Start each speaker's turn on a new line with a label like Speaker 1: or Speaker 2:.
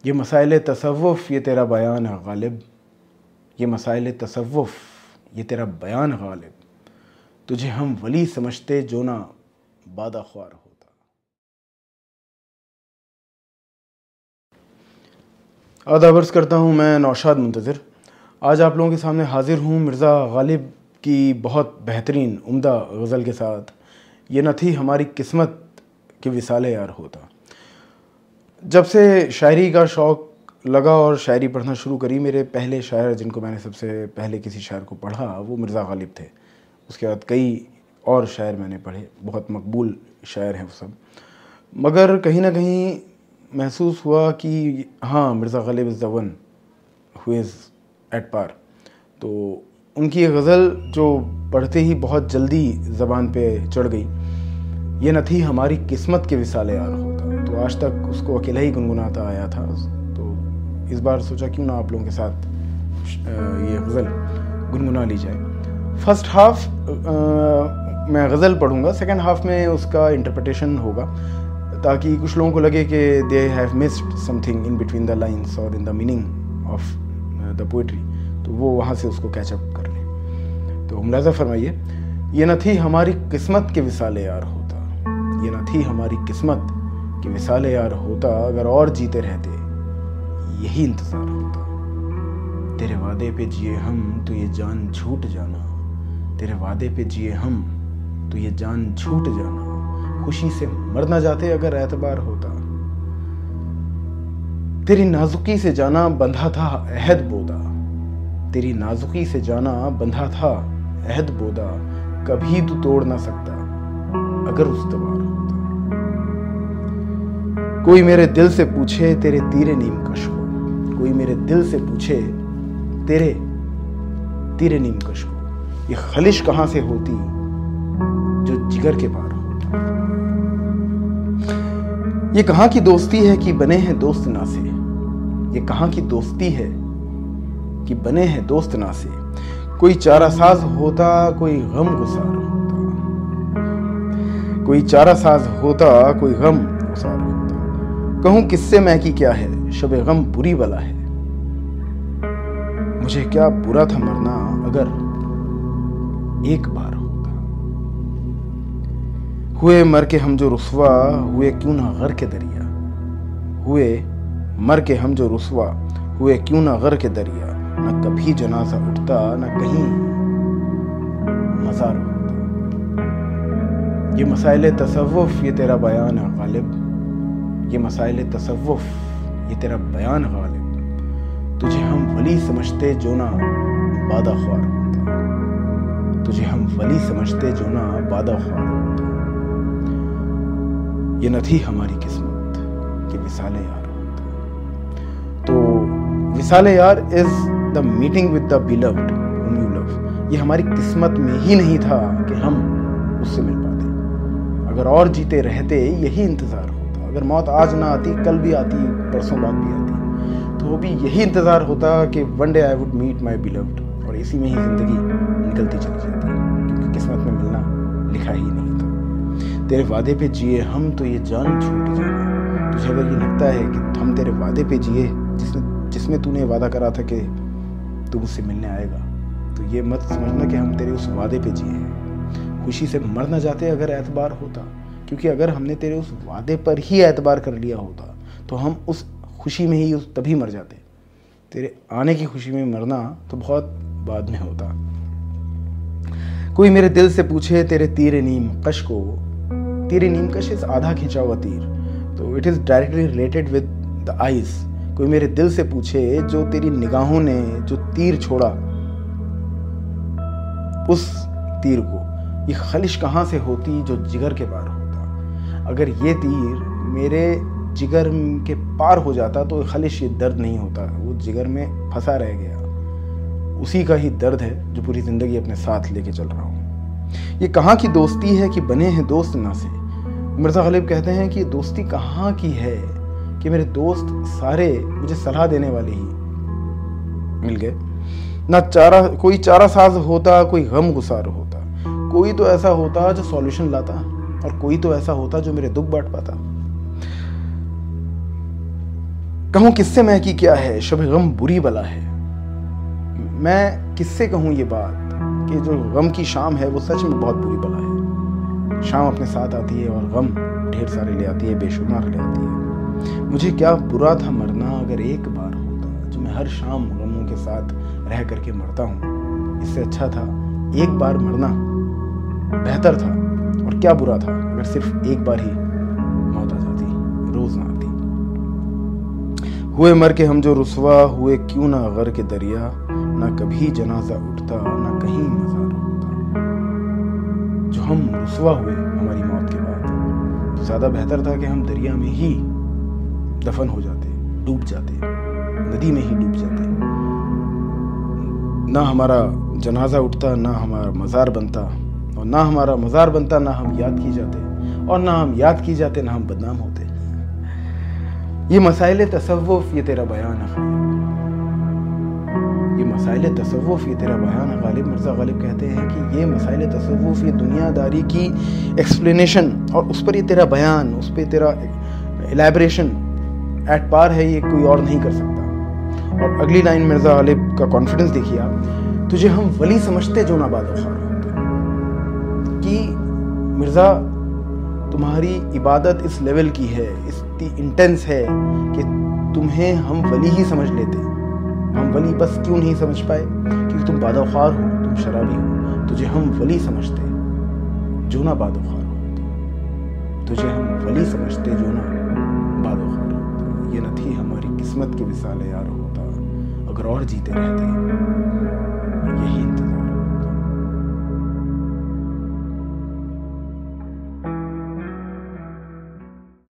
Speaker 1: ये मसाइल तसव्वुफ़ ये तेरा बयान है गालिब, ये मसाइल तसव्वुफ़ ये तेरा बयान गालिब, तुझे हम वली समझते जो ना बादा ख्वार होता। आदाब अर्ज़ करता हूँ, मैं नौशाद मुंतज़िर। आज आप लोगों के सामने हाज़िर हूँ मिर्ज़ा गालिब की बहुत बेहतरीन उम्दा गज़ल के साथ। ये न थी हमारी किस्मत कि विसाले यार होता। जब से शायरी का शौक़ लगा और शायरी पढ़ना शुरू करी, मेरे पहले शायर जिनको मैंने सबसे पहले किसी शायर को पढ़ा वो मिर्ज़ा गालिब थे। उसके बाद कई और शायर मैंने पढ़े, बहुत मकबूल शायर हैं वो सब, मगर कहीं ना कहीं महसूस हुआ कि हाँ, Mirza Ghalib is the one who is at par. तो उनकी गज़ल जो पढ़ते ही बहुत जल्दी ज़बान पे चढ़ गई, ये न थी हमारी किस्मत के विसाले यार होता। तो आज तक उसको अकेला ही गुनगुनाता आया था, तो इस बार सोचा क्यों ना आप लोगों के साथ ये गज़ल गुनगुना ली जाए। फर्स्ट हाफ मैं गज़ल पढ़ूंगा, सेकंड हाफ में उसका इंटरप्रिटेशन होगा, ताकि कुछ लोगों को लगे कि they have missed something in between the lines और in the meaning of the poetry, तो वो वहाँ से उसको कैचअप कर लें। तो मुलाज़ा फरमाइए। ये न थी हमारी किस्मत के विसाले यार होता, ये न थी हमारी किस्मत कि विसाले यार होता, अगर और जीते रहते यही इंतज़ार होता। तेरे वादे पे जिए हम तो ये जान छूट जाना, तेरे वादे पे जिए हम तो ये जान छूट जाना, खुशी से मर ना जाते अगर एतबार होता। तेरी नाजुकी से जाना बंधा था अहद बोदा, तेरी नाजुकी से जाना बंधा था अहद बोदा, कभी तू तोड़ ना सकता अगर उस्तवार होता। कोई मेरे दिल से पूछे तेरे तीरे नीम कश को, कोई मेरे दिल से पूछे तेरे तीरे नीम कश को, ये खलिश कहां से होती जो जिगर के पार होता। ये कहां की दोस्ती है कि बने हैं दोस्त ना से, ये कहां की दोस्ती है कि बने हैं दोस्त ना से, कोई चारासाज होता कोई गम गुसार होता, कोई चारासाज होता कोई गम गुसार होता। कहूं किससे मैं की क्या है, शबे गम बुरी बला है, मुझे क्या बुरा था मरना अगर एक बार होता। हुए मर के हम जो रुसवा हुए क्यों ना गर के दरिया, हुए मर के हम जो रुसवा हुए क्यों ना गर के दरिया, न कभी जनाजा उठता न कहीं मज़ार होता। ये मसाइल तसव्वुफ़ ये तेरा बयान है गालिब, ये मसाइल तसव्वुफ़ ये तेरा बयान गालिब, तुझे हम वली समझते जो ना बादा ख्वार होता, तुझे हम वली समझते जो ना बादा ख्वार होता। ये न थी हमारी किस्मत कि विसाले यार होता। तो विसाले यार is the meeting with the beloved whom you love। ये हमारी किस्मत में ही नहीं था कि हम उससे मिल पाते, अगर और जीते रहते यही इंतज़ार होता। अगर मौत आज ना आती, कल भी आती, परसों बाद भी आती, तो वो भी यही इंतज़ार होता कि one day I would meet my beloved, और इसी में ही ज़िंदगी निकलती चली जाती, क्योंकि किस्मत में मिलना लिखा ही नहीं था। तेरे वादे पे जिए हम तो ये जान छूट जाना, तुझे अगर ये लगता है कि हम तेरे वादे पे जिए जिसमें तूने वादा करा था कि तू मुझसे मिलने आएगा, तो ये मत समझना कि हम तेरे उस वादे पे जिए हैं। खुशी से मर ना जाते अगर एतबार होता, क्योंकि अगर हमने तेरे उस वादे पर ही एतबार कर लिया होता तो हम उस खुशी में ही तभी मर जाते। तेरे आने की खुशी में मरना तो बहुत बाद में होता। कोई मेरे दिल से पूछे तेरे तीरे नीम कश को, तीरे नीम कश इज आधा खिंचा हुआ तीर, तो it is directly related with the eyes. कोई मेरे दिल से पूछे जो तेरी निगाहों ने जो तीर छोड़ा, उस तीर को ये खलिश कहाँ से होती जो जिगर के पार होता। अगर ये तीर मेरे जिगर के पार हो जाता तो खलिश ये दर्द नहीं होता, वो जिगर में फंसा रह गया। उसी का ही दर्द है जो पूरी ज़िंदगी अपने साथ लेके चल रहा हूँ। ये कहाँ की दोस्ती है कि बने हैं दोस्त ना से। मिर्ज़ा गालिब कहते हैं कि दोस्ती कहाँ की है कि मेरे दोस्त सारे मुझे सलाह देने वाले ही मिल गए। ना कोई चारा साज होता, कोई गम गुसार होता, कोई तो ऐसा होता जो सॉल्यूशन लाता, और कोई तो ऐसा होता जो मेरे दुख बांट पाता। कहूँ किससे मैं कि क्या है, शब गम बुरी बला है। मैं किससे कहूँ ये बात कि जो गम की शाम है वो सच में बहुत बुरी बला है। शाम अपने साथ आती है और गम ढेर सारे ले आती है, बेशुमार ले आती है। मुझे क्या बुरा था मरना अगर एक बार होता, जो मैं हर शाम गमों के साथ रह करके मरता हूँ। इससे अच्छा था एक बार मरना बेहतर था। और क्या बुरा था अगर सिर्फ एक बार ही मौत आ जाती, रोज ना आती। हुए मर के हम जो रुसवा हुए, क्यों ना गर के दरिया, ना कभी जनाजा उठता ना कहीं मजार होता। जो हम रुसवा हुए हमारी मौत के बाद, तो ज्यादा बेहतर था कि हम दरिया में ही दफन हो जाते, डूब जाते, नदी में ही डूब जाते। ना हमारा जनाजा उठता, ना हमारा मजार बनता, और ना हमारा मजार बनता ना हम याद की जाते, और ना हम याद की जाते ना हम बदनाम होते। ये मसाइल तसव्वुफ ये तेरा बयान है, ये मसाइल तसव्वुफ ये तेरा बयान है। गालिब मिर्ज़ा गालिब कहते हैं कि ये मसाइल तसव्वुफ ये दुनियादारी की एक्सप्लेनेशन, और उस पर ये तेरा बयान, उस पर तेरा एलैबोरेशन एट पार है, ये कोई और नहीं कर सकता। और अगली लाइन मिर्ज़ा गालिब का कॉन्फिडेंस देखिए आप, तुझे हम वली समझते जो नाबादोखार होते। कि मिर्ज़ा तुम्हारी इबादत इस लेवल की है, इतनी इंटेंस है कि तुम्हें हम वली ही समझ लेते। हम वली बस क्यों नहीं समझ पाए? क्योंकि तुम बादोखार हो, तुम शराबी हो। तुझे हम वली समझते जो ना बादोखार हो, तुझे हम वली समझते जो ना बादोखार हो। ये न थी हमारी किस्मत की मिसाल यार होता, अगर और जीते रहते।